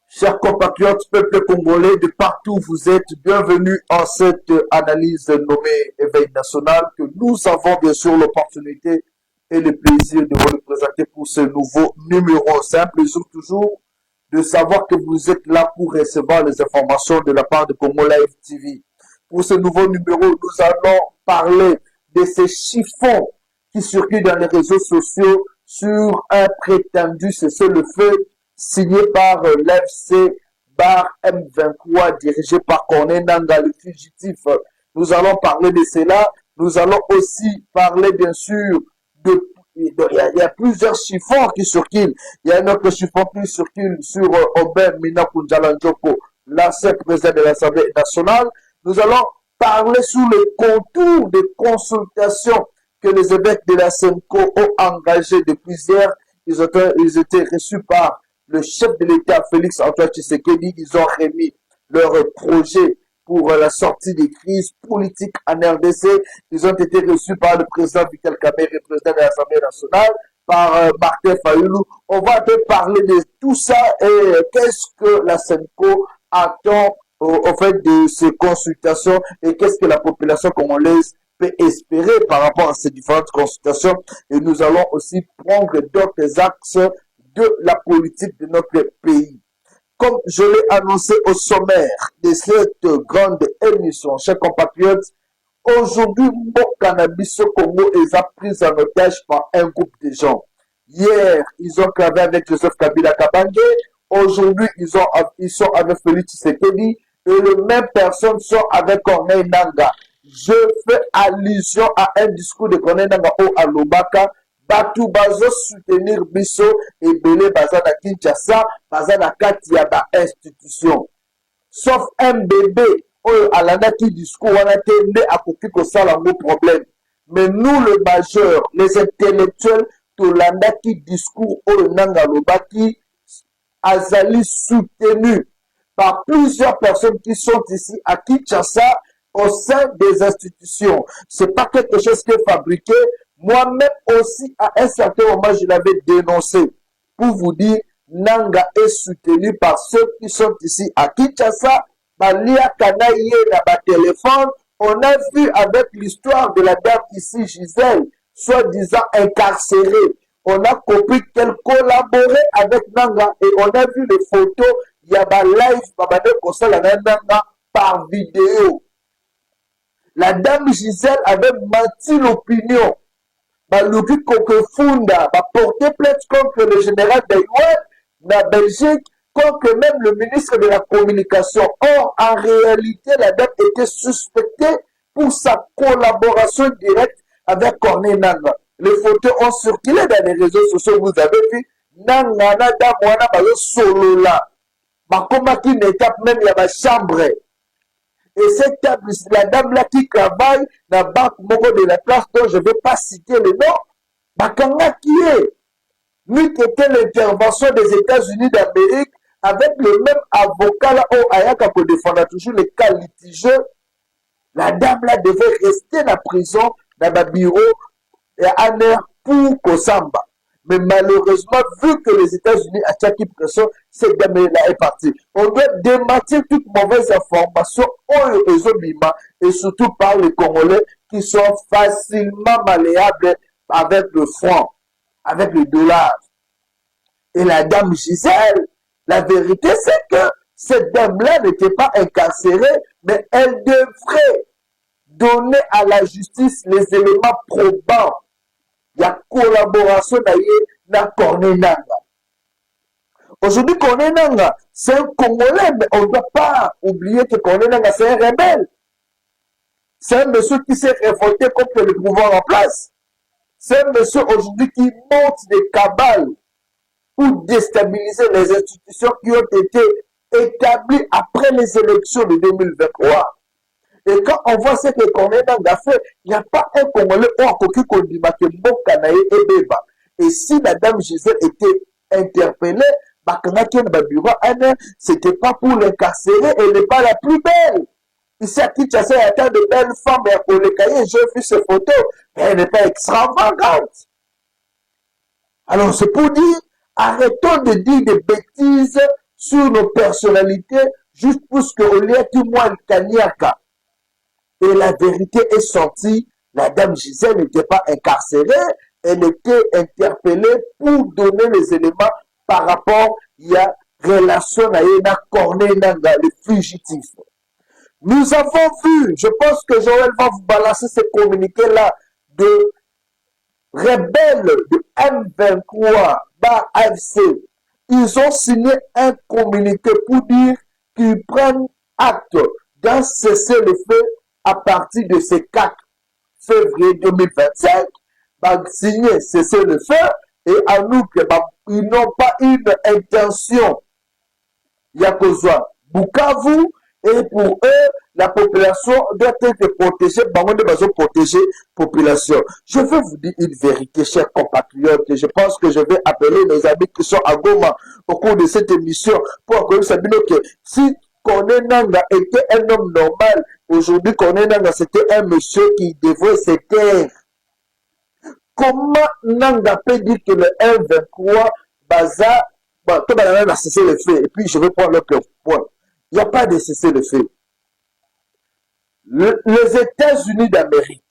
Chers compatriotes, peuple congolais de partout où vous êtes, bienvenue en cette analyse nommée Éveil national que nous avons bien sûr l'opportunité et le plaisir de vous présenter pour ce nouveau numéro. C'est un plaisir toujours de savoir que vous êtes là pour recevoir les informations de la part de Congo Live TV. Pour ce nouveau numéro, nous allons parler de ces chiffons qui circulent dans les réseaux sociaux sur un prétendu cessez-le-feu signé par l'FC Bar M23 dirigé par Corneille Nangaa, le fugitif. Nous allons parler de cela. Nous allons aussi parler bien sûr il y a plusieurs chiffons qui circulent. Il y a un autre chiffon qui circule sur Aubin Mina Kounjala Njoko, l'ancien président de l'Assemblée nationale. Nous allons parler sous le contour des consultations que les évêques de la Senko ont engagées depuis hier. Ils étaient reçus par le chef de l'État, Félix Antoine Tshisekedi. Ils ont remis leur projet pour la sortie des crises politiques en RDC. Ils ont été reçus par le président Vital Kamerhe, président de l'Assemblée nationale, par Martin Fayulu. On va te parler de tout ça et qu'est-ce que la Senko attend au fait de ces consultations et qu'est-ce que la population congolaise peut espérer par rapport à ces différentes consultations. Et nous allons aussi prendre d'autres axes de la politique de notre pays. Comme je l'ai annoncé au sommaire de cette grande émission, chers compatriotes, aujourd'hui, mon cannabis au Congo est pris en otage par un groupe de gens. Hier, ils ont clavé avec Joseph Kabila Kabange. Aujourd'hui, ils sont avec Félix Tshisekedi. Et les mêmes personnes sont avec Corneille Nangaa. Je fais allusion à un discours de Corneille Nangaa au Alobaka. Batu bazo soutenir biso et belé baza na Kinshasa, baza na kati ya ba institution. Sauf un bébé, alanda qui discours wana tende akoki ko sala mo problème. Mais nous le majeur, les intellectuels, tolanda qui discours Nangaa lobaki azali soutenu par plusieurs personnes qui sont ici à Kinshasa au sein des institutions. C'est pas quelque chose qui est fabriqué. Moi-même aussi, à un certain moment, je l'avais dénoncé pour vous dire, Nangaa est soutenu par ceux qui sont ici à Kinshasa. Balia Kanaye na ba téléphone. On a vu avec l'histoire de la dame ici, Gisèle, soi-disant incarcérée. On a compris qu'elle collaborait avec Nangaa et on a vu les photos. Il y a ba live, babane kosala na Nangaa par vidéo. La dame Gisèle avait menti l'opinion. Baluki Kokefunda va porter plainte contre le général Daïwan la Belgique, contre même le ministre de la Communication. Or, en réalité, la dame était suspectée pour sa collaboration directe avec Corneille Nangaa. Les photos ont circulé dans les réseaux sociaux, vous avez vu. Nangaa na dame wana bazo solo là. Bakoma qui n'étape même il y a ma chambre. Et cette table, la dame là qui travaille dans la banque Mogo de la place dont je ne vais pas citer le nom, Bakanga qui est, lui qui était l'intervention des États-Unis d'Amérique avec le même avocat là, Ayaka pour défendre toujours les cas litigieux, la dame là devait rester dans la prison, dans le bureau, et en air pour Kosamba. Mais malheureusement, vu que les États-Unis à chaque pression, cette dame-là est partie. On doit démentir toute mauvaise information et surtout par les Congolais qui sont facilement malléables avec le franc, avec le dollar. Et la dame Gisèle, la vérité c'est que cette dame-là n'était pas incarcérée, mais elle devrait donner à la justice les éléments probants. Il y a collaboration dans Corneille Nangaa. Aujourd'hui, Corneille Nangaa, c'est un Congolais, mais on ne doit pas oublier que Corneille Nangaa, c'est un rebelle. C'est un monsieur qui s'est révolté contre le pouvoir en place. C'est un monsieur aujourd'hui qui monte des cabales pour déstabiliser les institutions qui ont été établies après les élections de 2023. Et quand on voit ce que Corneille Nangaa fait, il n'y a pas un Congolais ou un coquille qu'on dit que Mbokanaye et Beba. Et si la dame Gisèle était interpellée, bakangaki na bureau c'était pas pour l'incarcérer, elle n'est pas la plus belle. Ici à Kinshasa, il y a tant de belles femmes, et pour les cahiers, j'ai vu ces photos, elle n'est pas extravagante. Alors c'est pour dire, arrêtons de dire des bêtises sur nos personnalités, juste parce qu'on lui a dit moi le Kanyaka. Et la vérité est sortie, la dame Gisèle n'était pas incarcérée, elle était interpellée pour donner les éléments par rapport à la relation avec Corneille Nangaa, le fugitif. Nous avons vu, je pense que Joël va vous balancer ce communiqué-là de rebelles de M23 par AFC. Ils ont signé un communiqué pour dire qu'ils prennent acte d'un cessez-le-feu à partir de ce 4 février 2025. Signer cessez-le-feu et à nous qu'ils n'ont pas une intention. Yakozwa Bukavu. Et pour eux, la population doit être protégée. Protéger la population. Je veux vous dire une vérité, chers compatriotes. Et je pense que je vais appeler mes amis qui sont à Goma au cours de cette émission pour que vous sachiez que si Corneille Nangaa était un homme normal, aujourd'hui Corneille Nangaa c'était un monsieur qui devrait se taire. Comment Nangaa peut dire que le M23 Baza, tout le monde a cessé le fait. Et puis je vais prendre l'autre point. Il n'y a pas de cessez-le-feu. Les États-Unis d'Amérique,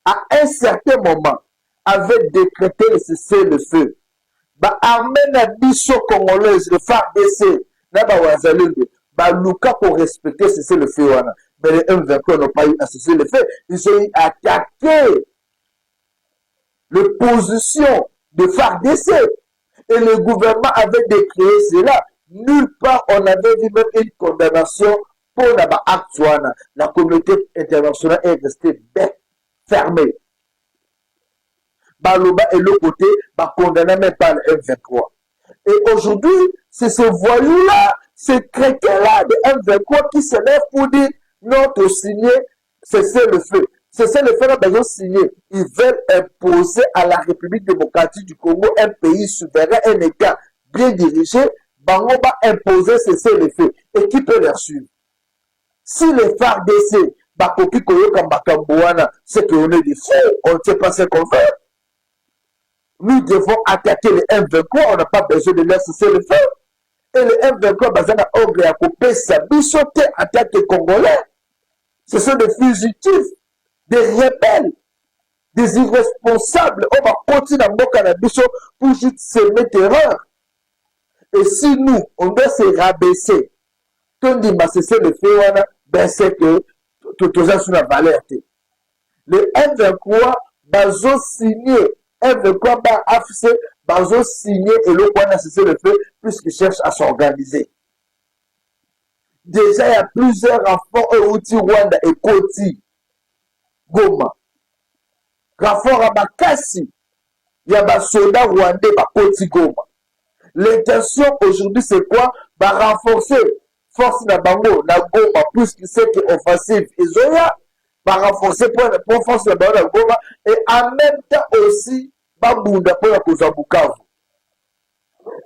à un certain moment, avaient décrété le cessez-le-feu. Armée na biso congolaise, le FARDC, na Wazalendo, Luka pour respecter cessez-le-feu. Mais les M23 n'ont pas eu à cessez-le-feu. Ils ont attaqué les positions de FARDC. Et le gouvernement avait décrété cela. Nulle part on avait vu même une condamnation pour l'acte. La communauté internationale est restée fermée. Baloba et l'autre côté, condamné même pas le M23. Et aujourd'hui, c'est ce voyou-là, ce chrétien-là de M23 qui se lève pour dire notre signé, cessez le feu. Cessez le feu, ils ont signé. Ils veulent imposer à la République démocratique du Congo un pays souverain, un État bien dirigé. Bango va imposer cesser le feu. Et qui peut les suivre? Si les FARDC, Bakoki Koyo Kambakambouana, c'est qu'on est des fous, on ne sait pas ce qu'on fait. Nous devons attaquer les M23, on n'a pas besoin de leur cesser le feu. Et les M23, Bazana Ogre a coupé sa bichoté attaque les Congolais. Ce sont des fugitifs, des rebelles, des irresponsables. On va continuer à moquer la bichot pour juste semer terreur. Et si nous, on doit se rabaisser, quand on dit cesser le feu, ben c'est que tout ça sur la valeur. Le M23, bazo signé, M23 ba AFC, bazo signé et le point a cessé le feu, puisqu'ils cherchent à s'organiser. Déjà, il y a plusieurs renforts outils Rwanda et Koti, Goma. Renfort à Makassi, il y a des soldats rwandais à Koti, Goma. L'intention aujourd'hui, c'est quoi? Renforcer force na bango, na Goma, plus que c'est offensif. Ils ont renforcer pour force na bango, na Goma, et en même temps aussi, Bambunda pour la cause à Bukavu.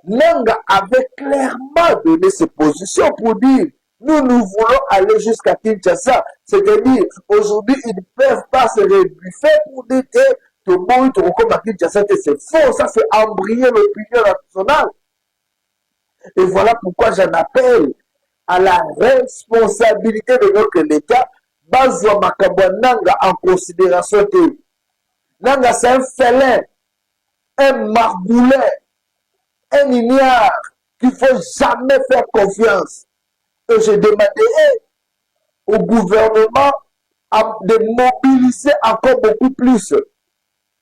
Nangaa avait clairement donné ses positions pour dire, nous voulons aller jusqu'à Kinshasa. C'est-à-dire, aujourd'hui, ils ne peuvent pas se rebuffer pour dire que tout le monde comme à Kinshasa, c'est faux. Ça, c'est embrayer l'opinion nationale. Et voilà pourquoi j'en appelle à la responsabilité de notre État, Bazwa Makabwa Nangaa en considération que Nangaa c'est un félin, un margoulet, un ignare qu'il ne faut jamais faire confiance. Et je demanderai au gouvernement de mobiliser encore beaucoup plus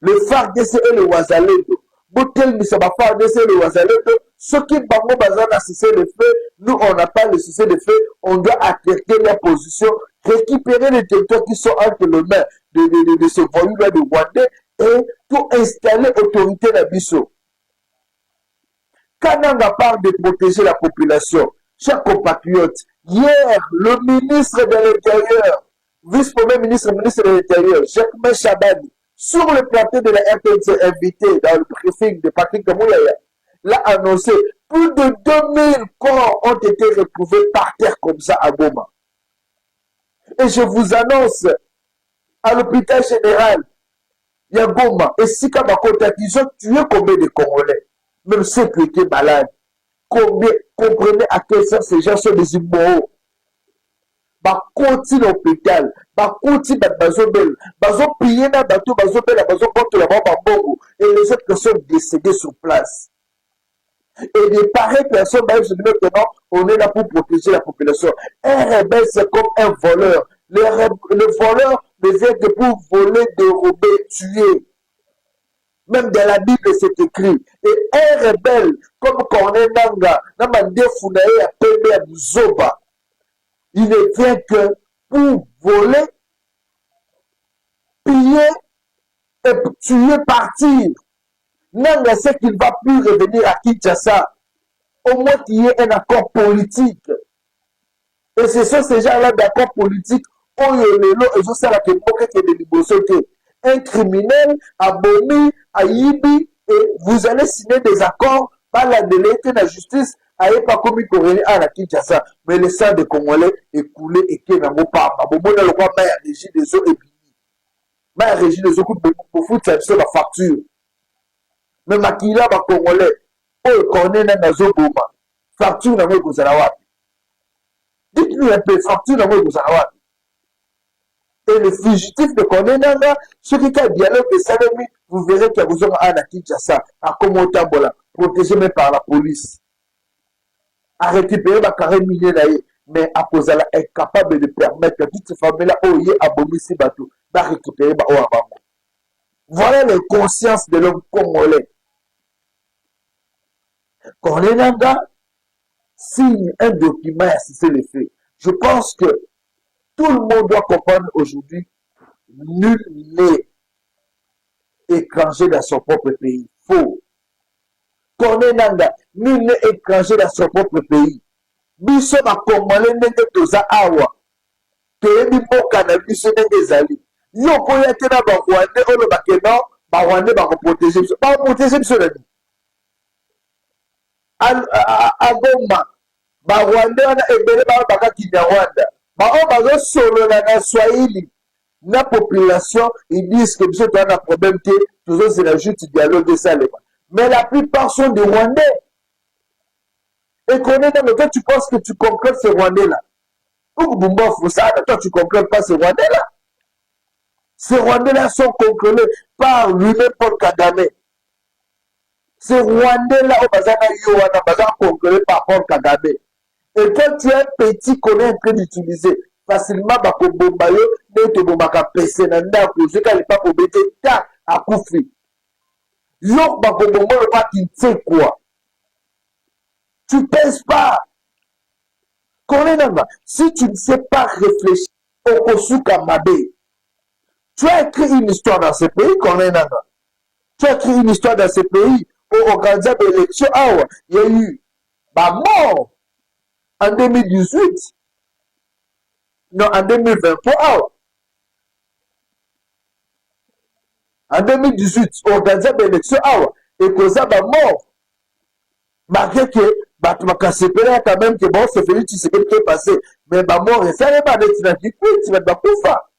le FARDC et le Wazalendo. Botel Misaba FARDC et le Wazalendo, ceux qui bango bazan à cesser le feu, nous on n'a pas le cesser le feu, on doit attaquer leur position, récupérer les territoires qui sont entre les mains de ce voyou-là de Rwandais et tout installer autorité dans Bisso. Quand Nangaa parle de protéger la population, chers compatriotes, hier, le ministre de l'Intérieur, vice-premier ministre, ministre de l'Intérieur, Jacques Chabani, sur le plateau de la RTNC invité dans le briefing de Patrick Kamouyaya, l'a annoncé Plus de 2000 corps ont été retrouvés par terre comme ça à Goma. Et je vous annonce, à l'hôpital général, il y a Goma, et si Kabakota, ils ont tué combien de Congolais? Même ceux qui étaient malades. Combien, comprenez à quel sens ces gens sont des immoraux. Bakoti l'hôpital, bakoti bazobel, bazopiller na bateau, bazobel, bazoporte la mort bambongo, et les autres personnes décédées sur place. Et des pareilles personnes, maintenant, on est là pour protéger la population. Un rebelle, c'est comme un voleur. Le voleur ne vient que pour voler, dérober, tuer. Même dans la Bible, c'est écrit. Et un rebelle, comme Corneille Nanga, Namande Funaye, Pembe Abuzoba, il ne vient que pour voler, piller et tuer, partir. Nanga sait qu'il ne va plus revenir à Kinshasa. Au moins qu'il y ait un accord politique. Et ce sont ces gens-là d'accord politique. Un criminel, Abomi, Ayibi, et vous allez signer des accords par la déléguée de la justice. Pas comme il à la Kinshasa, mais le sang des Congolais est coulé et qui n'a pas. Abomi n'a le droit de régir des eaux et puis. Mais régir des eaux pour foutre la facture. Mais Makila, les Congolais, oh, connaît dans Zoboma. Facture n'a pas de dites-lui un peu, facture n'a pas de et le fugitif de Konenanga, ceux qui ont un dialogue de Salemi, vous verrez qu'il y a besoin à Kinshasa, à Komotambola, protégé même par la police. À récupérer ma carré minier d'ailleurs, mais à cause elle est incapable de permettre que toutes ces familles-là, oh, y a abomi ces bateaux, va récupérer ma oh, voilà la conscience de l'homme congolais. Konenanga signe un document et c'est le fait. Je pense que tout le monde doit comprendre aujourd'hui, nul n'est étranger dans son propre pays. Faux. Konenanga, nul n'est étranger dans son propre pays. Biso ba Congolais ndenge toza awa. Toyebi mboka na biso ndenge ezali. Yo koya te na ba Rwandais oyo bakeno, ba Rwandais ba protéger biso. Ba protéger biso nani? A Goma, ba Rwandais wana ebele ba bakaki na Rwanda. Bao bazo solo na Swahili. La population, ils disent que monsieur tu as un problème, toujours c'est la juste dialogue de ça. Mais la plupart sont des Rwandais. Et qu'on est dans le cas, tu penses que tu comprends ces Rwandais-là. Ou toi tu comprends pas ces Rwandais-là. Ces Rwandais-là sont contrôlés par lui-même Paul Kagame. Ces Rwandais-là, au Bazana Yoana, Bazana contrôlés par Paul Kagame. Et quand tu es un petit qu'on est en train d'utiliser, facilement, Bakobombayo, Neto Bomaka Pesenanda, je ne pas pour bêter, ta, à Koufi. Yok Bakobombo, le pas qui sait quoi. Tu pèses pas. Si tu ne sais pas réfléchir au Kosuka Mabe, tu as écrit une histoire dans ce pays, tu as écrit une histoire dans ce pays, au organisé de l'élection, il y a eu ma mort en 2018. Non, en 2023. En 2018, organisé de l'élection, et que ça va mort. Malgré que, tu m'as cassé quand même que bon, c'est fini, tu sais ce qui est passé. Mais ma mort, ça n'est pas d'être dans le coup, tu vas pas pouvoir.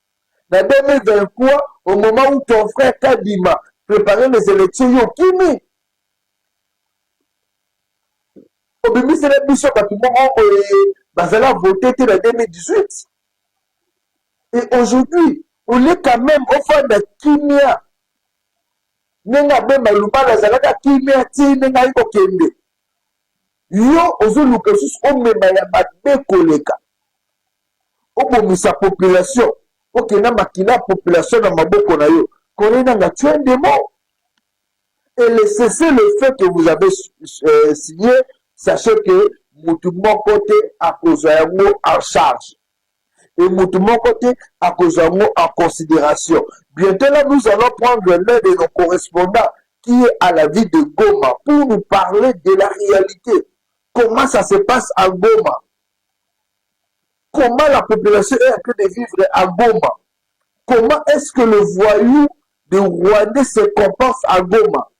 En 2023, au moment où ton frère Kadima préparait les élections, yo kimi. Au début, c'est la mission quand tout le monde a voté en 2018. Et aujourd'hui, on est quand même au fond de Kimia. Nenga bema luba la zalaka Kimia ti nenga iko kende. Yo ozoluka sus omema ya babe koleka. Obomisa population. Ok, na makina population na maboko na yo. Konena nga tu es un démon. Et le cessez le fait que vous avez signé, sachez que tout mon côté a causé un mot en charge. Et tout mon côté a causé un mot en considération. Bientôt là, nous allons prendre l'un de nos correspondants qui est à la ville de Goma pour nous parler de la réalité. Comment ça se passe à Goma? Comment la population est en train de vivre à Goma? Comment est-ce que le voyou de Rwandais se comporte à Goma?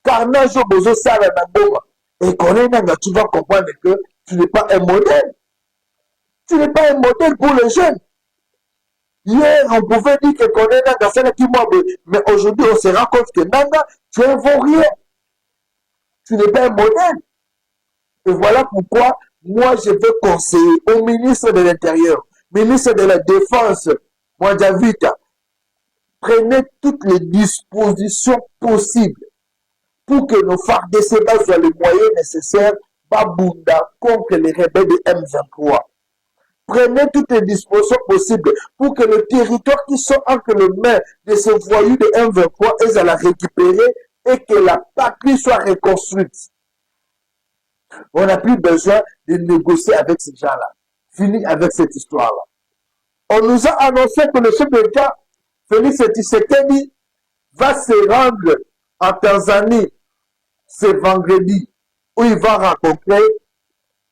Carnage Bozo Sala na Goma. Et Corneille Nangaa, tu vas comprendre que tu n'es pas un modèle. Tu n'es pas un modèle pour les jeunes. Hier, on pouvait dire que Corneille Nangaa, c'est qui moi, mais aujourd'hui, on se rend compte que Nangaa, tu es un vaurien. Tu n'es pas un modèle. Et voilà pourquoi moi, je veux conseiller au ministre de l'Intérieur, ministre de la Défense, Mwadjavita, prenez toutes les dispositions possibles pour que nos FARDC soient les moyens nécessaires Babunda contre les rebelles de M23. Prenez toutes les dispositions possibles pour que le territoire qui sont entre les mains de ces voyous de M23 aient à la récupérer et que la patrie soit reconstruite. On n'a plus besoin de négocier avec ces gens-là. Fini avec cette histoire-là. On nous a annoncé que le chef d'État, Félix Tshisekedi, va se rendre en Tanzanie ce vendredi, où il va rencontrer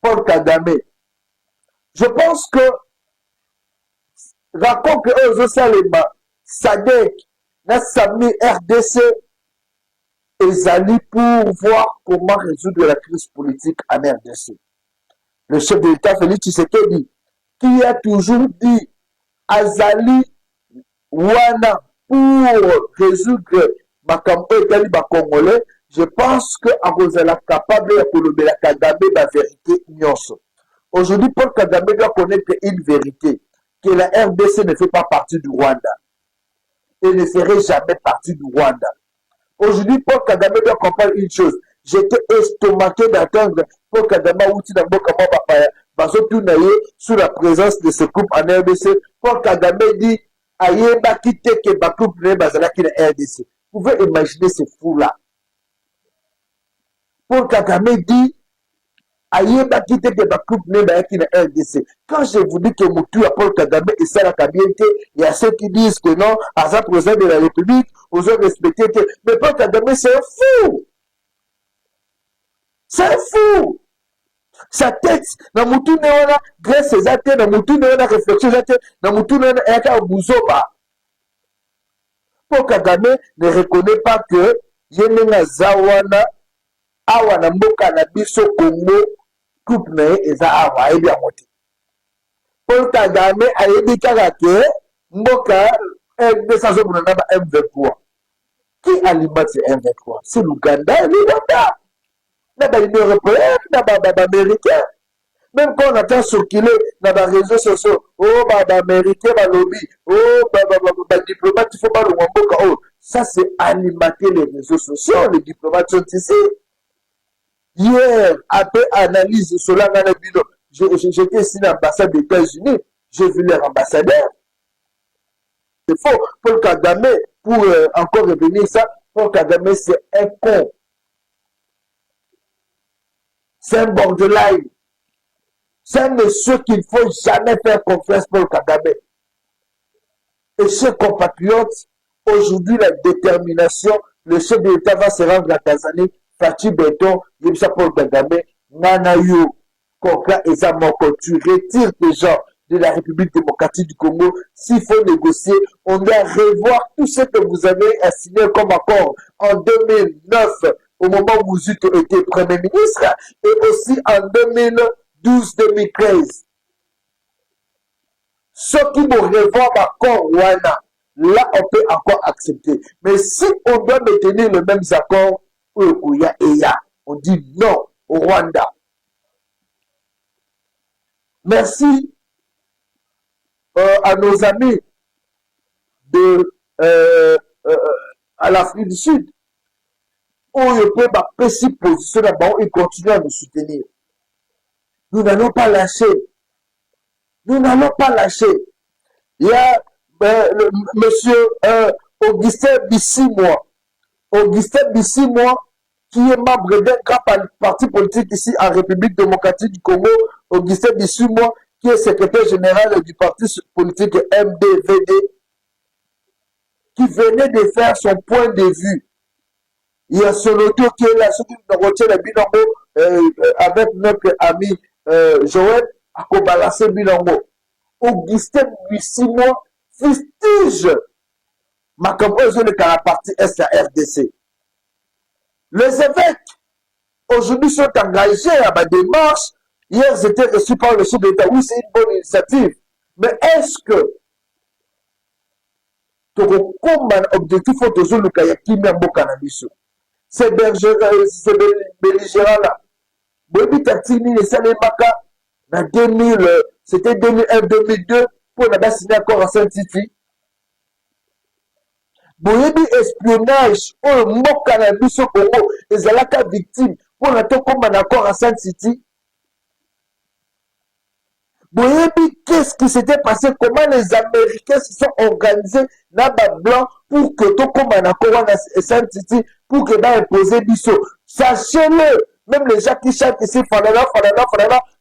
Paul Kagame. Je pense que rencontre eux Salema, Sadek, Nassami, RDC, Ezali pour voir comment résoudre la crise politique en RDC. Le chef de l'État, Félix Tshisekedi, qui a toujours dit Azali Wana pour résoudre makambo etali ba Congolais, je pense que Arozala capable de colober la Kagame la vérité nyonso. Aujourd'hui, Paul Kagame doit connaître une vérité, que la RDC ne fait pas partie du Rwanda et ne ferait jamais partie du Rwanda. Aujourd'hui, Paul Kagame doit comprendre une chose. J'étais estomaqué d'entendre Paul Kagame outi dans Bokama Papaya, Bazotunaye, sous la présence de ce couple en RDC. Paul Kagame dit Ayeba Kite ke Bakoup ne Bazalaki na RDC. Vous pouvez imaginer ce fou-là. Paul Kagame dit Ayeba Kite ke Bakoup ne Bazalaki na RDC. Quand je vous dis que Moutou à Paul Kagame et ça la Kabiente, il y a ceux qui disent que non, à sa président de la République, vous avez respecté. Mais Paul Kagame, c'est un fou. C'est un fou. Sa tête, na Moutou ne wana graisse ses athées, na Moutou ne wana réflexion ses athées, na Moutou ne wana eka Bouzoba. Paul Kagame ne reconnaît pas que Yenenga Zawana, Awana Mboka na Biso Congo, coupe ne eza awa, ebi amote. Paul Kagame a yebi karake, Mboka, M23. Qui alimente ce M23? C'est l'Ouganda et l'Ouganda. L'Union européenne, l'Américain. Même quand on attend circuler dans les réseaux sociaux, oh, l'Américain, le lobby, oh, le diplomate, il faut pas le Wamboka. Oh, ça, c'est alimenter les réseaux sociaux. Les diplomates sont ici. Hier, après analyse sur la j'étais ici dans l'ambassade des États-Unis, j'ai vu leur ambassadeur. C'est faux. Paul Kagame, pour encore revenir ça, Paul Kagame, c'est un con. C'est un borderline. C'est un monsieur qu'il ne faut jamais faire confiance pour Kagame. Et chers compatriotes, aujourd'hui, la détermination, le chef de l'État va se rendre à Tanzanie, Fachi Beton, Yemsa Paul Kagame, Nanayo, Koka et Zamoko, tu retires tes gens de la République démocratique du Congo. S'il faut négocier, on doit revoir tout ce que vous avez signé comme accord en 2009, au moment où vous étiez Premier ministre, et aussi en 2012-2013. Ceux qui vont revoir l'accord Wana, là on peut encore accepter. Mais si on doit maintenir les mêmes accords, on dit non au Rwanda. Merci à nos amis de à l'Afrique du Sud, où ils peuvent apprécier position là-bas, ils continuent à nous soutenir. Nous n'allons pas lâcher. Nous n'allons pas lâcher. Il y a monsieur Augustin Bissimois. Augustin Bissimois, qui est membre d'un grand parti politique ici en République démocratique du Congo. Augustin Bissimois, qui est secrétaire général du parti politique MDVD, qui venait de faire son point de vue. Il y a son auto qui est là, ceux qui nous retiennent le Binango avec notre ami Joël, à balancer Binango. Augustin Bissimois fustige Makambo est la partie SRDC. Les évêques aujourd'hui sont engagés à ma démarche. Hier, j'étais reçu par le chef d'État. Oui, c'est une bonne initiative. Mais est-ce que comme un objectif faut toujours le kayaki même au cannabis? Ces belligérants-là, Bobi Tatini et Salemaka, en 2000, c'était 2001-2002, pour la base signé encore à Saint-Titi. Boyebi espionnage, oyo mboka na biso Congo, ezalaka victime, pour la to comme un accord à Saint-Titi. Boyebi, qu'est-ce qui s'était passé? Comment les Américains se sont organisés dans le blanc pour que tout comme un accord à Saint-Titi, pour que va imposer biso. Sachez-le, même les gens qui chantent ici, Falala,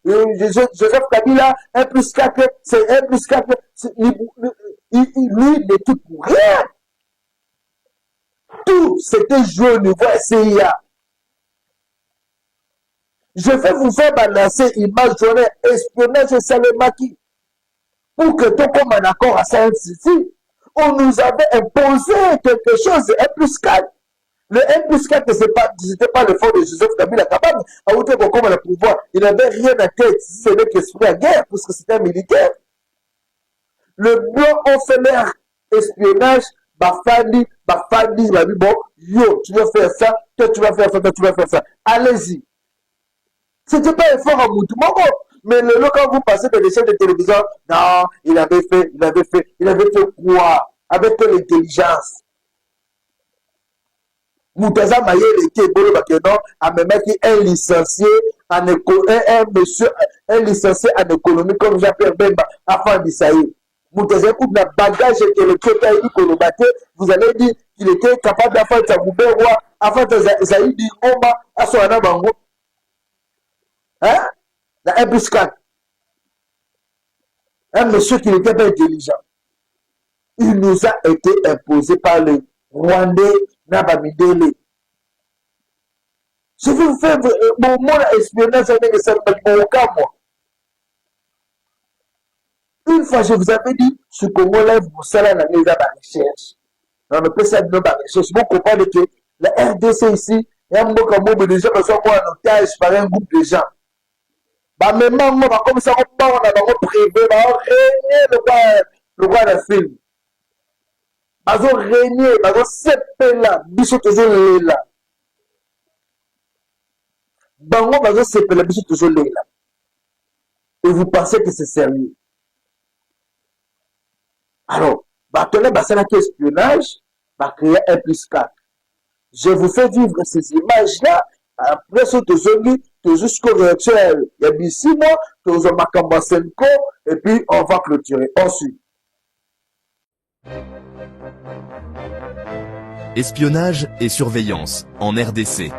Joseph Kabila, 1 plus 4, c'est 1 plus 4, lui, n'est tout pour rien. Tout c'était joué au niveau CIA. Je vais vous faire balancer image journée espionnage et Salemaki pour que tout comme un accord à Saint-Titi, on nous avait imposé quelque chose de 1 plus 4. Le 1 plus 4, ce n'était pas le fond de Joseph Kabila capable. À outre comme le pouvoir, il n'avait rien à tête, si ce n'est qu'esprit à guerre, puisque c'était un militaire. Le blanc ont fait leur espionnage, Bafandi, bon, yo, tu vas faire ça, toi tu vas faire ça, toi tu vas faire ça. Allez-y. C'était pas un effort à Moutoumoko. Mais quand vous passez dans les chaînes de télévision, non, il avait fait quoi? Avec quelle intelligence? Moutaza Mayele qui est bon, non, a même un licencié en un licencié en économie comme Jean-Pierre Bemba, afin d'Issaïe. Moutaza coupe la bagage intellectuel vous allez dire qu'il était capable d'affaire de Mouberwa, afin de Zaïdi Oma, à son anabango. Hein? La 1 plus 4. Un monsieur qui n'était pas intelligent. Il nous a été imposé par les Rwandais Nabamidele. Je vais vous faire mon mot espionnage avec le cas, moi. Une fois, je vous avais dit, ce Congo-là, vous savez, la recherche. On ne peut pas de la recherche. Vous comprenez que la RDC ici, il y a un mot comme moi, des gens qui sont en otage par un groupe de gens. Même moi, comme ça, on a privé, on a régné le roi d'un film. Ils ont régné, ils ont sepé là, bichot toujours là. Bango, ils ont sepé là, bichot toujours là. Et vous pensez que c'est sérieux. Alors, tenez, c'est un espionnage, créer 1 plus 4. Je vous fais vivre ces images-là, après ce que jusqu'au réacteur, il y a 6 mois, que vous avez marqué Senko, et puis on va clôturer. Ensuite. Espionnage et surveillance en RDC.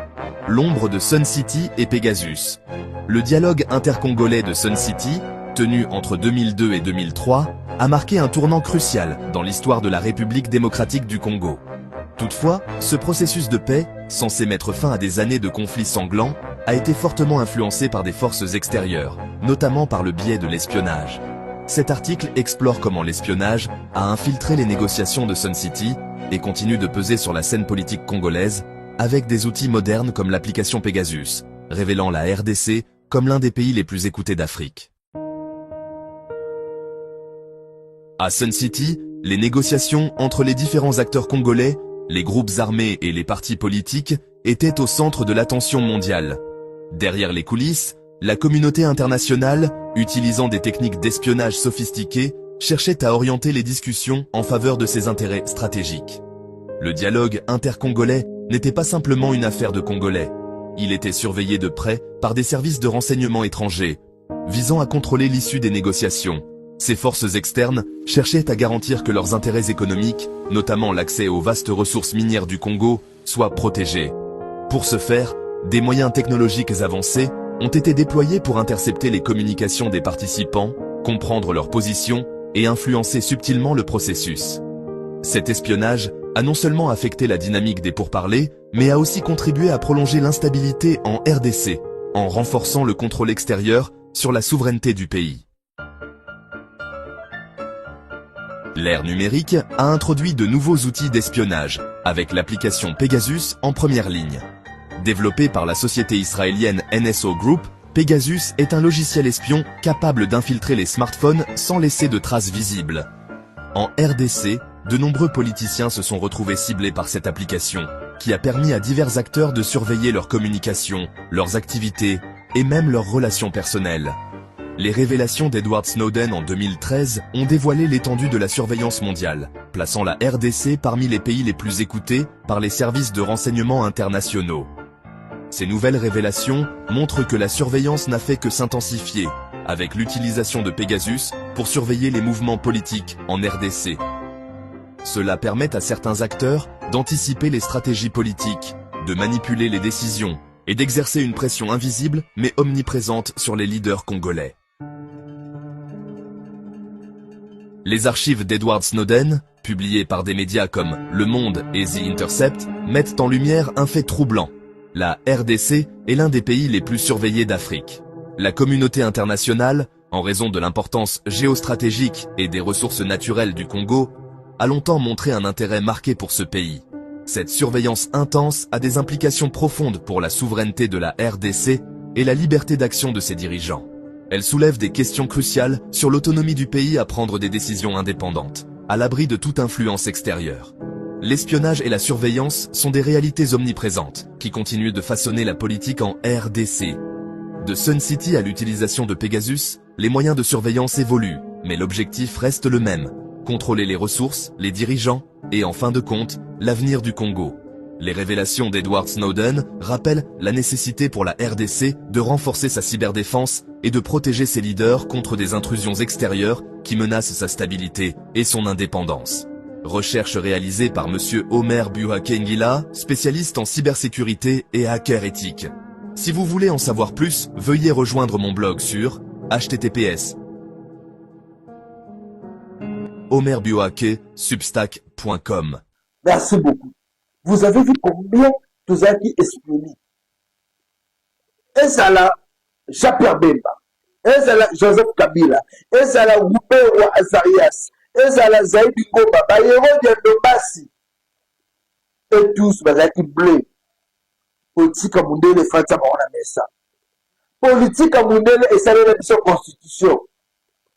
L'ombre de Sun City et Pegasus. Le dialogue intercongolais de Sun City, tenu entre 2002 et 2003, a marqué un tournant crucial dans l'histoire de la République démocratique du Congo. Toutefois, ce processus de paix, censé mettre fin à des années de conflits sanglants, a été fortement influencé par des forces extérieures, notamment par le biais de l'espionnage. Cet article explore comment l'espionnage a infiltré les négociations de Sun City et continue de peser sur la scène politique congolaise avec des outils modernes comme l'application Pegasus, révélant la RDC comme l'un des pays les plus écoutés d'Afrique. À Sun City, les négociations entre les différents acteurs congolais, les groupes armés et les partis politiques étaient au centre de l'attention mondiale. Derrière les coulisses, la communauté internationale, utilisant des techniques d'espionnage sophistiquées, cherchait à orienter les discussions en faveur de ses intérêts stratégiques. Le dialogue intercongolais n'était pas simplement une affaire de Congolais. Il était surveillé de près par des services de renseignement étrangers, visant à contrôler l'issue des négociations. Ces forces externes cherchaient à garantir que leurs intérêts économiques, notamment l'accès aux vastes ressources minières du Congo, soient protégés. Pour ce faire, des moyens technologiques avancés ont été déployés pour intercepter les communications des participants, comprendre leur position et influencer subtilement le processus. Cet espionnage a non seulement affecté la dynamique des pourparlers, mais a aussi contribué à prolonger l'instabilité en RDC, en renforçant le contrôle extérieur sur la souveraineté du pays. L'ère numérique a introduit de nouveaux outils d'espionnage, avec l'application Pegasus en première ligne. Développé par la société israélienne NSO Group, Pegasus est un logiciel espion capable d'infiltrer les smartphones sans laisser de traces visibles. En RDC, de nombreux politiciens se sont retrouvés ciblés par cette application, qui a permis à divers acteurs de surveiller leurs communications, leurs activités et même leurs relations personnelles. Les révélations d'Edward Snowden en 2013 ont dévoilé l'étendue de la surveillance mondiale, plaçant la RDC parmi les pays les plus écoutés par les services de renseignement internationaux. Ces nouvelles révélations montrent que la surveillance n'a fait que s'intensifier, avec l'utilisation de Pegasus pour surveiller les mouvements politiques en RDC. Cela permet à certains acteurs d'anticiper les stratégies politiques, de manipuler les décisions et d'exercer une pression invisible mais omniprésente sur les leaders congolais. Les archives d'Edward Snowden, publiées par des médias comme Le Monde et The Intercept, mettent en lumière un fait troublant. La RDC est l'un des pays les plus surveillés d'Afrique. La communauté internationale, en raison de l'importance géostratégique et des ressources naturelles du Congo, a longtemps montré un intérêt marqué pour ce pays. Cette surveillance intense a des implications profondes pour la souveraineté de la RDC et la liberté d'action de ses dirigeants. Elle soulève des questions cruciales sur l'autonomie du pays à prendre des décisions indépendantes, à l'abri de toute influence extérieure. L'espionnage et la surveillance sont des réalités omniprésentes qui continuent de façonner la politique en RDC. De Sun City à l'utilisation de Pegasus, les moyens de surveillance évoluent, mais l'objectif reste le même: contrôler les ressources, les dirigeants et, en fin de compte, l'avenir du Congo. Les révélations d'Edward Snowden rappellent la nécessité pour la RDC de renforcer sa cyberdéfense et de protéger ses leaders contre des intrusions extérieures qui menacent sa stabilité et son indépendance. Recherche réalisée par Monsieur Omer Buakengila, spécialiste en cybersécurité et hacker éthique. Si vous voulez en savoir plus, veuillez rejoindre mon blog sur https://omerbuake.substack.com. Merci beaucoup. Vous avez vu combien tout ça qui espionne? Et ça là, Jean-Pierre Bemba. Et ça là, Joseph Kabila. Et ça là, Wupero Azarias. Et ça là, Zaïdi Ngoma. Bayero Diendobasi. Et tous, qui bleu. Politique à Mundele, Fanta Marona Messa. Politique à Mundele et ça l'élection constitution.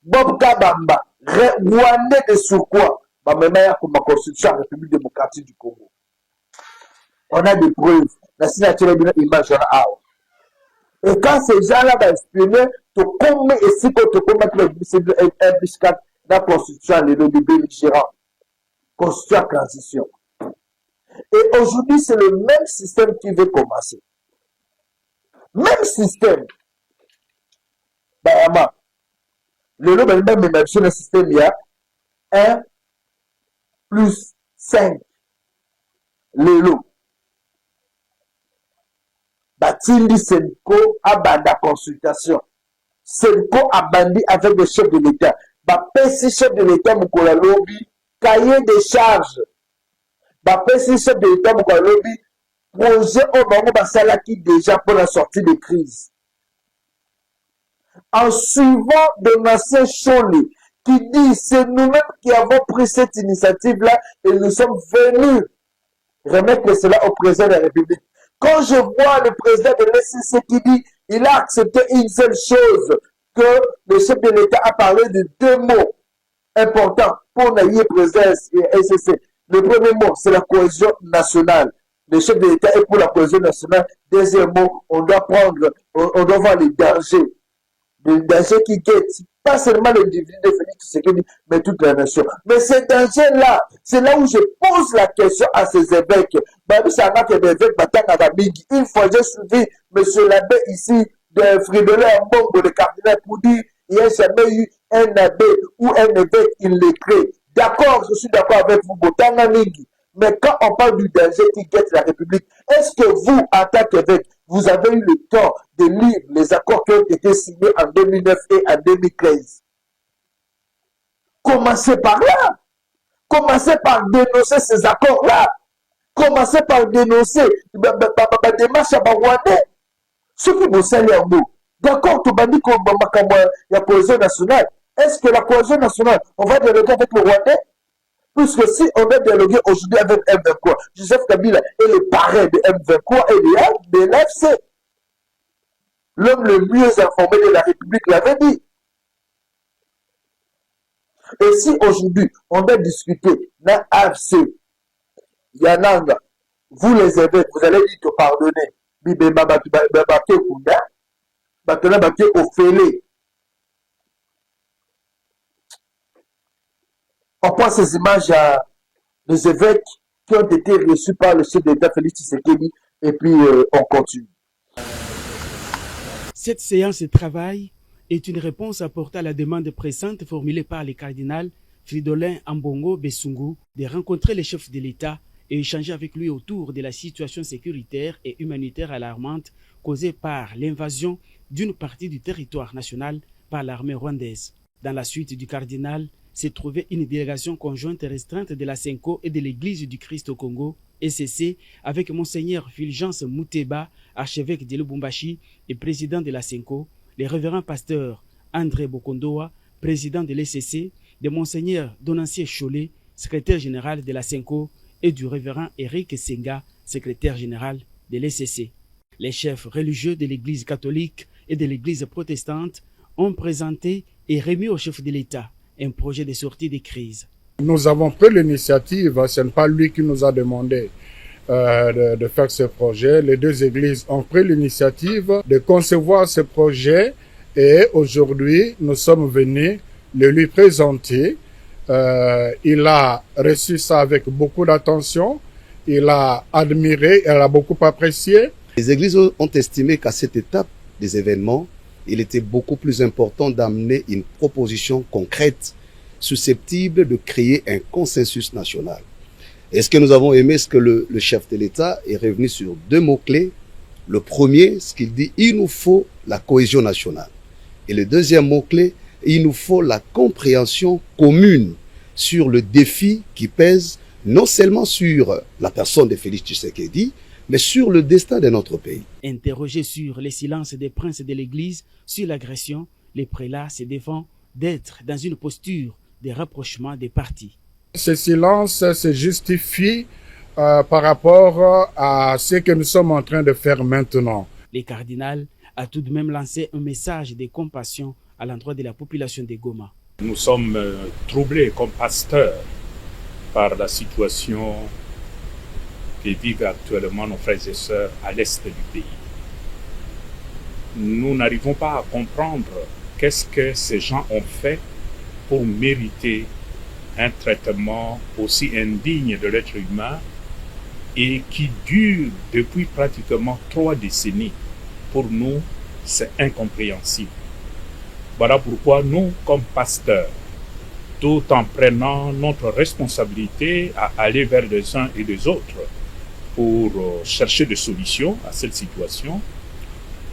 Bob Kabamba. Rwandais de Soukwa. Même comme ma constitution la République démocratique du Congo. On a des preuves. La signature est une image en haut. Et quand ces gens-là vont espionner, tu combien et si tu commettre le biscat dans la constitution, le belligérant. Constitution transition. Et aujourd'hui, c'est le même système qui veut commencer. Même système. Bah, même sur le système, il y a 1 plus 5. Le lot. Batindi Senko a banda consultation. Senko a bandi avec le chef de l'État. PC chef de l'État Mukola Lobby, cahier des charges. PC chef de l'État Mukola Lobby, projet au Bango Basala qui déjà pour la sortie de crise. En suivant Donatien Choli, qui dit c'est nous-mêmes qui avons pris cette initiative-là et nous sommes venus remettre cela au président de la République. Quand je vois le président de l'SCC qui dit il a accepté une seule chose, que le chef de l'État a parlé de 2 mots importants pour naïe président et SCC. Le premier mot, c'est la cohésion nationale. Le chef de l'État est pour la cohésion nationale. Deuxième mot, on doit voir les dangers. Les dangers qui guettent, pas seulement l'individu de Félix Tshisekedi, mais toute la nation. Mais ces dangers-là, c'est là où je pose la question à ces évêques. Il faut j'ai suivi M. l'abbé ici, de Fridolin Mbongo, le cardinal, pour dire il n'y a jamais eu un abbé ou un évêque qui l'écrit. D'accord, je suis d'accord avec vous, Botanga Mingi. Mais quand on parle du danger qui guette la République, est-ce que vous, en tant qu'évêque, vous avez eu le temps de lire les accords qui ont été signés en 2009 et en 2015? Commencez par là. Commencez par dénoncer ces accords-là. Commencez par dénoncer la démarche à Rwandais. Ce qui vous salue en mots. D'accord, tu m'as dit qu'il y a cohésion nationale. Est-ce que la cohésion nationale, on va dialoguer avec le Rwandais? Puisque si on a dialogué aujourd'hui avec M23, Joseph Kabila est le parrain de M23 et de l'AFC. L'homme le mieux informé de la République l'avait dit. Et si aujourd'hui, on a discuté dans l'AFC, Yananga, vous les évêques, vous allez dire que pardonner. Bibema Baké Kounda, Batona Baké Ofélé. On prend ces images à des évêques qui ont été reçus par le chef d'État Félix Tshisekedi et puis on continue. Cette séance de travail est une réponse apportée à la demande pressante formulée par le cardinal Fridolin Ambongo Bessungu de rencontrer le chef de l'État et échanger avec lui autour de la situation sécuritaire et humanitaire alarmante causée par l'invasion d'une partie du territoire national par l'armée rwandaise. Dans la suite du cardinal, s'est trouvée une délégation conjointe restreinte de la SENCO et de l'Église du Christ au Congo, ECC, avec Monseigneur Fulgence Mouteba, archevêque de Lubumbashi et président de la SENCO, les révérends pasteurs André Bokondoa, président de l'ECC, de Monseigneur Donancier Chollet, secrétaire général de la SENCO, et du révérend Eric Senga, secrétaire général de l'ECC. Les chefs religieux de l'Église catholique et de l'Église protestante ont présenté et remis au chef de l'État un projet de sortie de crise. Nous avons pris l'initiative, ce n'est pas lui qui nous a demandé de faire ce projet. Les deux églises ont pris l'initiative de concevoir ce projet et aujourd'hui nous sommes venus le lui présenter. Il a reçu ça avec beaucoup d'attention, il a admiré, il a beaucoup apprécié. Les églises ont estimé qu'à cette étape des événements, il était beaucoup plus important d'amener une proposition concrète susceptible de créer un consensus national. Et ce que nous avons aimé, c'est que le chef de l'État est revenu sur deux mots-clés. Le premier, ce qu'il dit, il nous faut la cohésion nationale. Et le deuxième mot-clé, il nous faut la compréhension commune sur le défi qui pèse non seulement sur la personne de Félix Tshisekedi, mais sur le destin de notre pays. Interrogé sur les silences des princes de l'Église sur l'agression, les prélats se défendent d'être dans une posture de rapprochement des partis. Ce silence se justifie par rapport à ce que nous sommes en train de faire maintenant. Le cardinal a tout de même lancé un message de compassion à l'endroit de la population de Goma. Nous sommes troublés comme pasteurs par la situation que vivent actuellement nos frères et sœurs à l'est du pays. Nous n'arrivons pas à comprendre qu'est-ce que ces gens ont fait pour mériter un traitement aussi indigne de l'être humain et qui dure depuis pratiquement 3 décennies. Pour nous, c'est incompréhensible. Voilà pourquoi nous, comme pasteurs, tout en prenant notre responsabilité à aller vers les uns et les autres pour chercher des solutions à cette situation,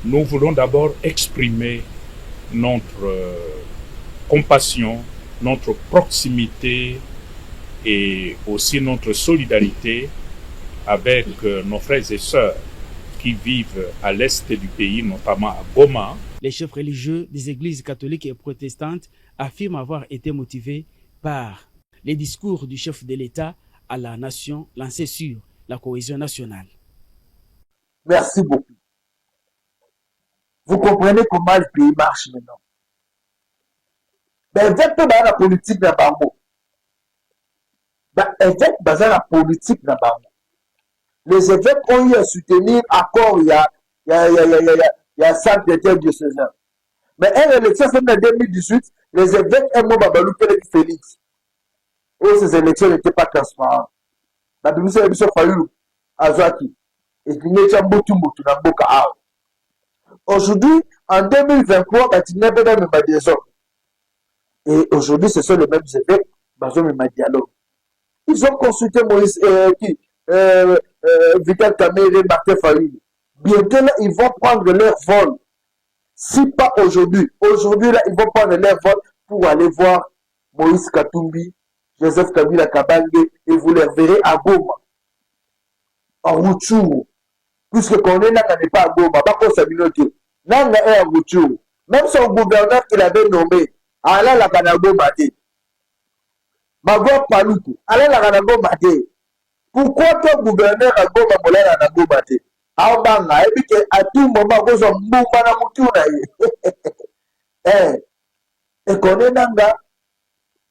nous voulons d'abord exprimer notre compassion, notre proximité et aussi notre solidarité avec nos frères et sœurs qui vivent à l'est du pays, notamment à Goma. Les chefs religieux des églises catholiques et protestantes affirment avoir été motivés par les discours du chef de l'État à la nation lancés sur la cohésion nationale. Merci beaucoup. Vous comprenez comment le pays marche maintenant. Ben, évêque dans la politique dans Bango. Ben, évêque dans la politique dans Bango. Les évêques ont eu à soutenir accord il y a 5 d'été diocésains. Mais une élection faite en 2018, les évêques ont Babalou Félix. Oh, ces élections n'étaient pas transparentes. La Bible c'est l'émission Fayou, Azaki. Et il n'y a pas de Boka. Aujourd'hui, en 2023, il n'y a pas de même dialogue. Et aujourd'hui, ce sont les mêmes évêques, ils ont même dialogue. Ils ont consulté Moïse, Vital Kamere, Martin Fayou. Bientôt là, ils vont prendre leur vol. Si pas aujourd'hui, là, ils vont prendre leur vol pour aller voir Moïse Katumbi, Joseph Kabila Kabange, et vous les verrez à Goma, en Rutshuru. Puisque qu'on n'est pas à Goma, pas qu'on s'habille. Nanga est à Rutshuru. Même son gouverneur qu'il avait nommé, Allah la Kanagoma dit. Magua Paluku, allez la Ranago Maté. Pourquoi ton gouverneur a Goma Mola Ranago Maté? Aobanga, et puis à tout moment, vous en mouvement à Moutouna. Et qu'on est nanga,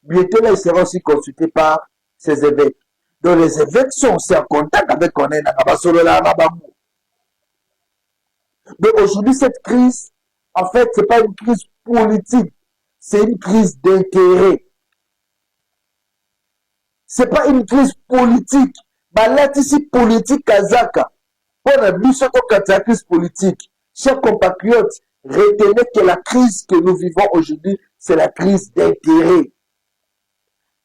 bientôt là, il sera aussi consulté par ses évêques. Donc les évêques sont aussi en contact avec Koné Nanga. Mais aujourd'hui, cette crise, en fait, ce n'est pas une crise politique, c'est une crise d'intérêt. Ce n'est pas une crise politique. Là, ici, politique Kazaka. Pour la mission de la crise politique, chers compatriotes, retenez que la crise que nous vivons aujourd'hui, c'est la crise d'intérêt.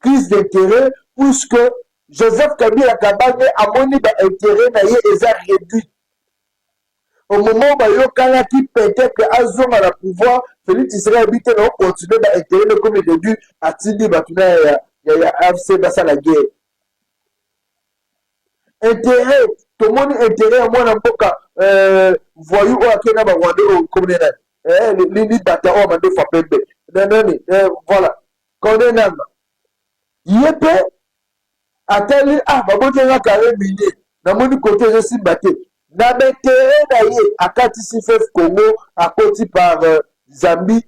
Crise d'intérêt, puisque Joseph Kabila Kabane a moni d'intérêt naïe et réduit. Au moment où il y a qui peut-être qu'Azon a le pouvoir, Félix Israël habité dans continuer d'intérêt comme il a dû à Tindi Batuna il y a AFC dans la guerre. Intérêt, tout le monde intérêt à moi dans le voyou ou à Kenya Bawande ou comme les batailles ou à Mande Fapembe. Voilà. Quand on est là, Yépe, attendez, babote na carré minier, na moni côté je suis battu. Na intérêt d'ailleurs à Katisi Fef Congo, à côté par Zambie,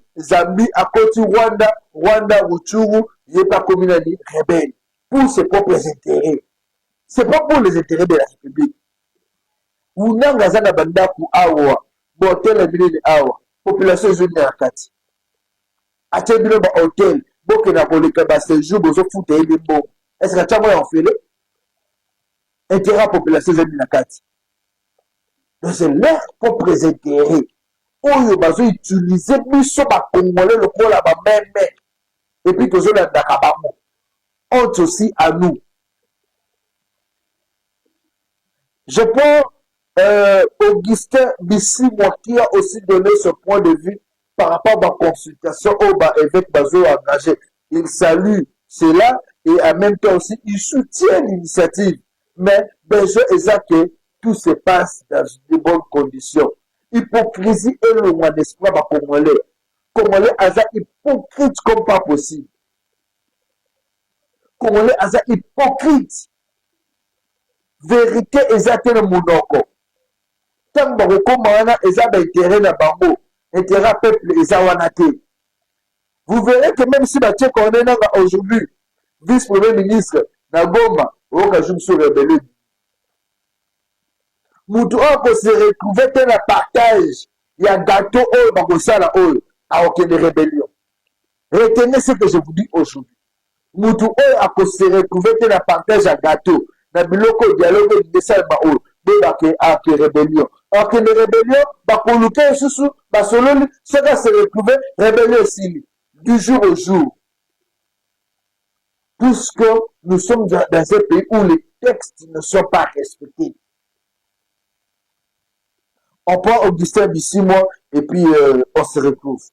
à côté Rwanda, Rutshuru, Yépa communauté rebelle, pour ses propres intérêts. C'est pas pour les intérêts de la République. Ou n'angazana bandaku awa, botel et billet awa, population jeune à Kati. Ache bilo ba hôtel, boke na boleka ba séjour, bozo foute et bon. Est-ce que tu as moyen en fait? Intérêt à la population jeune à Kati. Donc c'est leur propres intérêts. Oyo bazo utiliser biso ba congolais le pour la ba même. Et puis toujours la dakabamo. Honte aussi à nous. Je prends Augustin Bissimwa qui a aussi donné ce point de vue par rapport à ma consultation au évêque Bazo engagé. Il salue cela et en même temps aussi il soutient l'initiative. Mais besoin exact que tout se passe dans de bonnes conditions. Hypocrisie est le moins d'espoir à Congolais. Congolais asa hypocrite comme pas possible. Congolais asa hypocrite. Vérité exacte le monoko. Tant que comment ezaba intérêt na bango, intérêt peuple ezawanate. Vous verrez que même si Mathieu Kone n'a aujourd'hui vice-premier ministre na Goma, au cas où sur rebelle. Moutou a se retrouver dans le partage. Il y a gâteau au Bagosala au à aucune rébellion. Retenez ce que je vous dis aujourd'hui. Moutou a se retrouver dans le partage à gâteau. Na biloko dialogue de salma o de à rébellion. Alors que les rébellions, pour lutter sous sololi, ça va se retrouver rébellion aussi du jour au jour. Puisque nous sommes dans un pays où les textes ne sont pas respectés. On prend Augustin Bissimwa et puis on se retrouve.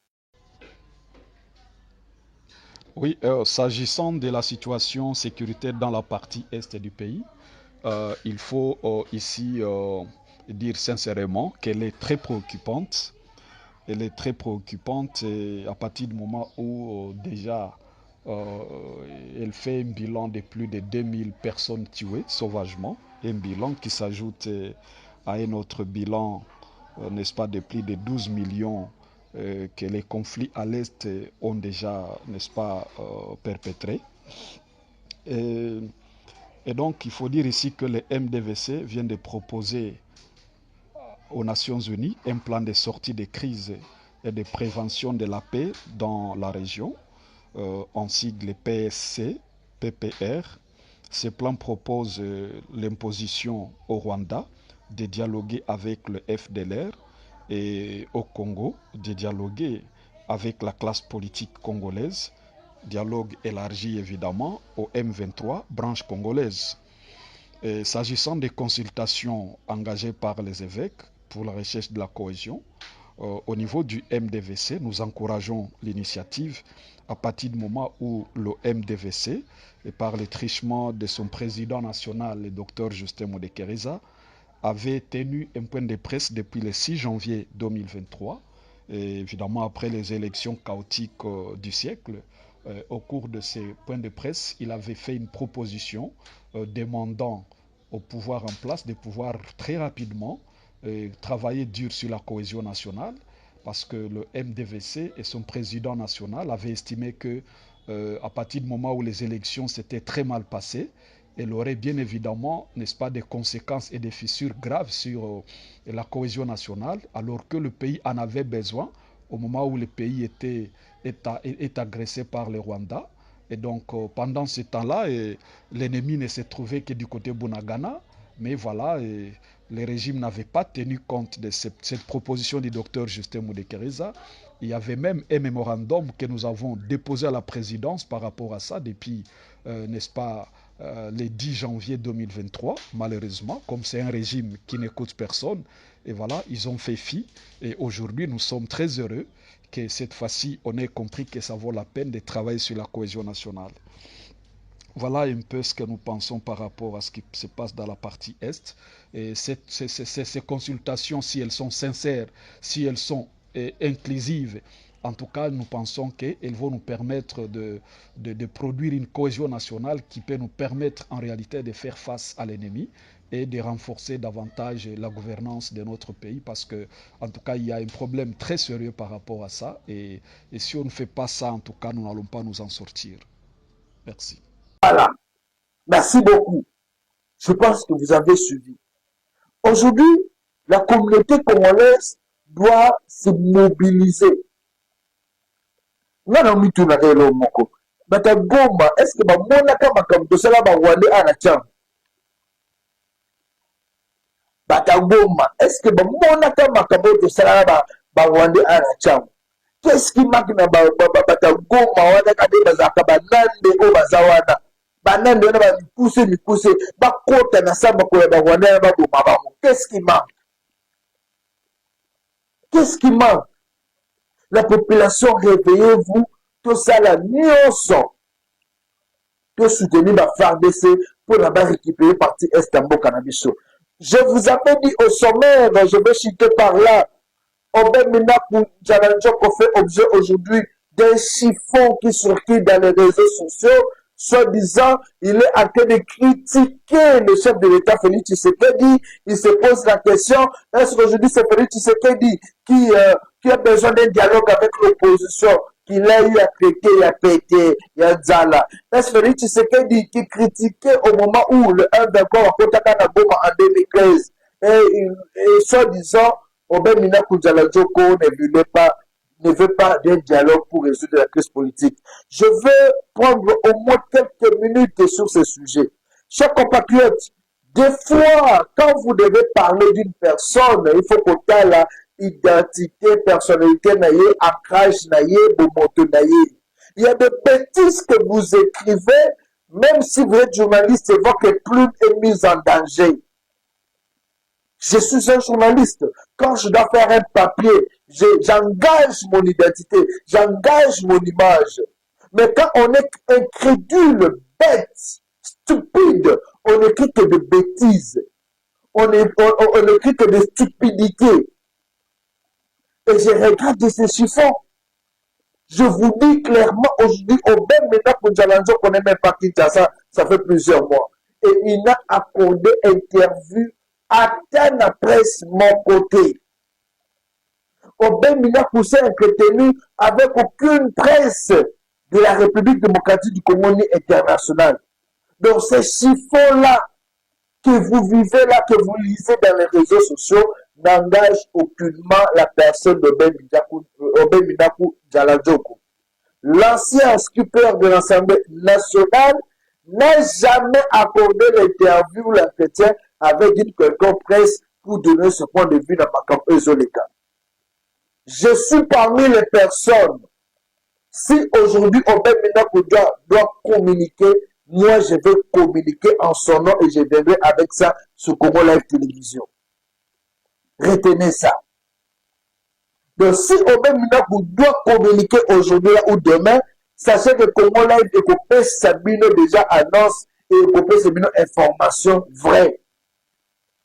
Oui, s'agissant de la situation sécuritaire dans la partie est du pays, il faut ici dire sincèrement qu'elle est très préoccupante. Elle est très préoccupante à partir du moment où déjà elle fait un bilan de plus de 2000 personnes tuées sauvagement, un bilan qui s'ajoute à un autre bilan, n'est-ce pas, de plus de 12 millions que les conflits à l'Est ont déjà, n'est-ce pas, perpétrés. Et donc, il faut dire ici que le MDVC vient de proposer aux Nations Unies un plan de sortie de crise et de prévention de la paix dans la région, en sigle PSC, PPR. Ce plan propose l'imposition au Rwanda de dialoguer avec le FDLR et au Congo de dialoguer avec la classe politique congolaise, dialogue élargi évidemment au M23, branche congolaise. S'agissant des consultations engagées par les évêques pour la recherche de la cohésion, au niveau du MDVC, nous encourageons l'initiative à partir du moment où le MDVC, et par le truchement de son président national, le docteur Justin Modekeriza, avait tenu un point de presse depuis le 6 janvier 2023, et évidemment après les élections chaotiques du siècle, au cours de ses points de presse, il avait fait une proposition demandant au pouvoir en place de pouvoir très rapidement travailler dur sur la cohésion nationale, parce que le MDVC et son président national avaient estimé que à partir du moment où les élections s'étaient très mal passées, elle aurait bien évidemment, n'est-ce pas, des conséquences et des fissures graves sur la cohésion nationale, alors que le pays en avait besoin au moment où le pays est agressé par le Rwanda. Et donc, pendant ce temps-là, l'ennemi ne s'est trouvé que du côté Bunagana. Mais voilà, le régime n'avait pas tenu compte de cette proposition du docteur Justin Moudekereza. Il y avait même un mémorandum que nous avons déposé à la présidence par rapport à ça depuis, n'est-ce pas, le 10 janvier 2023, malheureusement, comme c'est un régime qui n'écoute personne. Et voilà, ils ont fait fi. Et aujourd'hui, nous sommes très heureux que cette fois-ci, on ait compris que ça vaut la peine de travailler sur la cohésion nationale. Voilà un peu ce que nous pensons par rapport à ce qui se passe dans la partie Est. Et ces consultations, si elles sont sincères, si elles sont inclusives, en tout cas, nous pensons qu'elles vont nous permettre de produire une cohésion nationale qui peut nous permettre en réalité de faire face à l'ennemi et de renforcer davantage la gouvernance de notre pays, parce que, en tout cas, il y a un problème très sérieux par rapport à ça. Et si on ne fait pas ça, en tout cas, nous n'allons pas nous en sortir. Merci. Voilà. Merci beaucoup. Je pense que vous avez suivi. Aujourd'hui, la communauté congolaise doit se mobiliser. Nana mitu na relo moko. Bata Goma, est-ce que mona kama kamtosala ba wande ana cham? Bata Goma, est-ce que mona kama kamtosala ba wande ana cham? Qu'est-ce qui manque na bata Goma wana kade bazaka banande o bazawana? Banande wana ba mikuse ba kota na samba ko ba wande ba Goma ba. Qu'est-ce qui manque? Qu'est-ce qui manque? La population, réveillez-vous, tout ça là, nyonso, tout soutenir la FARDC pour la récupérer partie Estambo Cannabiso. Je vous avais dit au sommaire, je vais citer par là, Obemina pour Jalanjo qu'on fait objet aujourd'hui d'un chiffon qui circule dans les réseaux sociaux, soi-disant, il est en train de critiquer le chef de l'État, Félix Tshisekedi. Il se pose la question, est-ce qu'aujourd'hui c'est Félix Tshisekedi qui a besoin d'un dialogue avec l'opposition, qu'il a eu à traiter, à péter, à Zala? Est-ce Félix Tshisekedi qui critiquait au moment où le 1 d'accord à Kotakana Goma en 2013, et soi-disant, Obemina Kudjala Djoko ne veut pas d'un dialogue pour résoudre la crise politique. Je veux prendre au moins quelques minutes sur ce sujet. Chers compatriotes, des fois, quand vous devez parler d'une personne, il faut qu'on ait la identité, personnalité, ancrage, bomoto. Il y a des bêtises que vous écrivez, même si vous êtes journaliste et votre plume est mise en danger. Je suis un journaliste. Quand je dois faire un papier, j'engage mon identité, j'engage mon image. Mais quand on est incrédule, bête, stupide, on n'écrit que de bêtises. On n'écrit que de stupidités. Et je regarde ces chiffons. Je vous dis clairement, aujourd'hui, au même moment pour Jalanjo, qu'on n'est même pas Kinshasa, ça fait plusieurs mois. Et il n'a accordé interview à la presse mon côté. Obemina poussé entretenu avec aucune presse de la République démocratique du Congo ni internationale. Donc ces chiffons-là que vous vivez là, que vous lisez dans les réseaux sociaux, n'engagent aucunement la personne d'Obemina Jalanjoko. L'ancien skipper de l'Assemblée nationale n'a jamais accordé l'interview ou l'entretien avec une quelconque presse pour donner ce point de vue dans ma campagne Zoleka. Je suis parmi les personnes. Si aujourd'hui Obemina doit communiquer, moi je vais communiquer en son nom et je viendrai avec ça sur Congo Live Télévision. Retenez ça. Donc si Obemina doit communiquer aujourd'hui ou demain, sachez que Congo Live et Copé Sabino déjà annonce et Copé Sabino information vraie.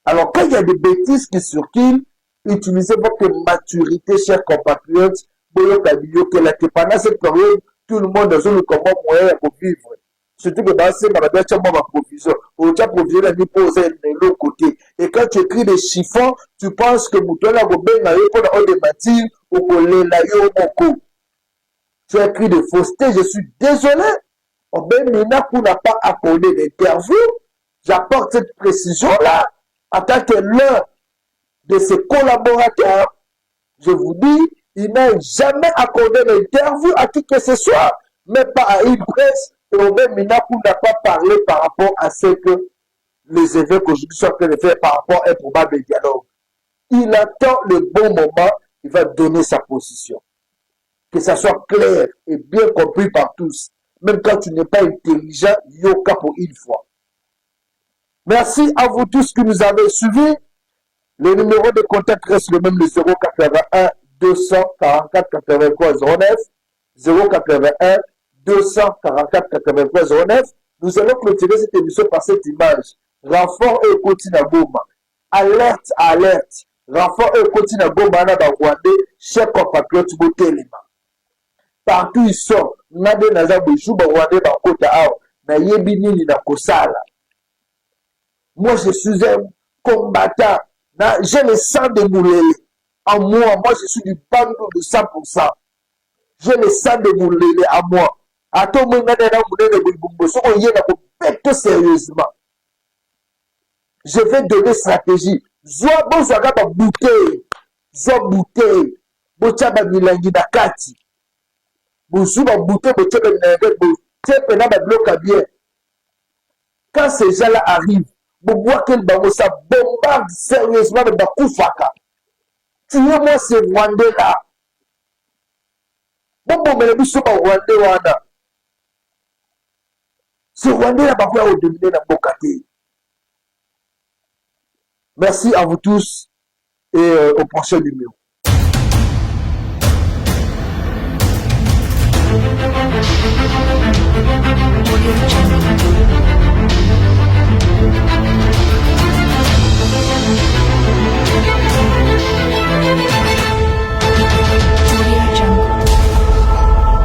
Alors quand il y a des bêtises qui circulent, utilisez votre maturité, chers compatriotes, que pendant cette période, tout le monde a le comment moyen pour vivre. Surtout que dans ces maladies, tu as ma provision. Tu as provision la vie posée de l'autre côté. Et quand tu écris des chiffons, tu penses que Moutola Gobenga pour la des matières ou pour les laïos moko. Tu as écrit des faussetés, je suis désolé. Mina n'a pas accordé d'interview. J'apporte cette précision-là en tant que l'un de ses collaborateurs. Je vous dis, il n'a jamais accordé d'interview à qui que ce soit, même pas à une presse. Et Mina n'a pas parlé par rapport à ce que les évêques aujourd'hui sont en train de faire par rapport à un probable dialogue. Il attend le bon moment, il va donner sa position. Que ça soit clair et bien compris par tous. Même quand tu n'es pas intelligent, yoka pour une fois. Merci à vous tous qui nous avez suivis. Le numéro de contact reste le même, le 081 244 83 09. 081 244 83 09. Nous allons clôturer cette émission par cette image. Renfort et continue à Goma. Alerte, alerte. Renfort et continue à Goma na Rwandais, chers compatriotes Botelema. Partout ils sont, nade naza bojou ba Rwandais ba kota ao, na yebi nini na kosala. Moi je suis un combattant, j'ai le sang de Moulele. En moi je suis du bando de 100%. J'ai le sang de Moulele à moi. Attends, moi nade na Moulele bojou, so on y est na sérieusement. Je vais donner stratégie. Zwa bozwaga ba bouteille. Zwa bouteille. Bocha ba milangi na kati. Bozu ba bouteille, bocha ba milangi, bocha pena ba bloc bien. Quand ces gens-là arrivent, bobois quel bango ça bombarde sérieusement de Bakufaka. Tuez-moi ces Rwandais-là. Bon, mais les bichons ba Rwandais wana. Ces Rwandais-là ba quoi au dominer na Bokate. Merci à vous tous et au prochain numéro. Audio Jungle.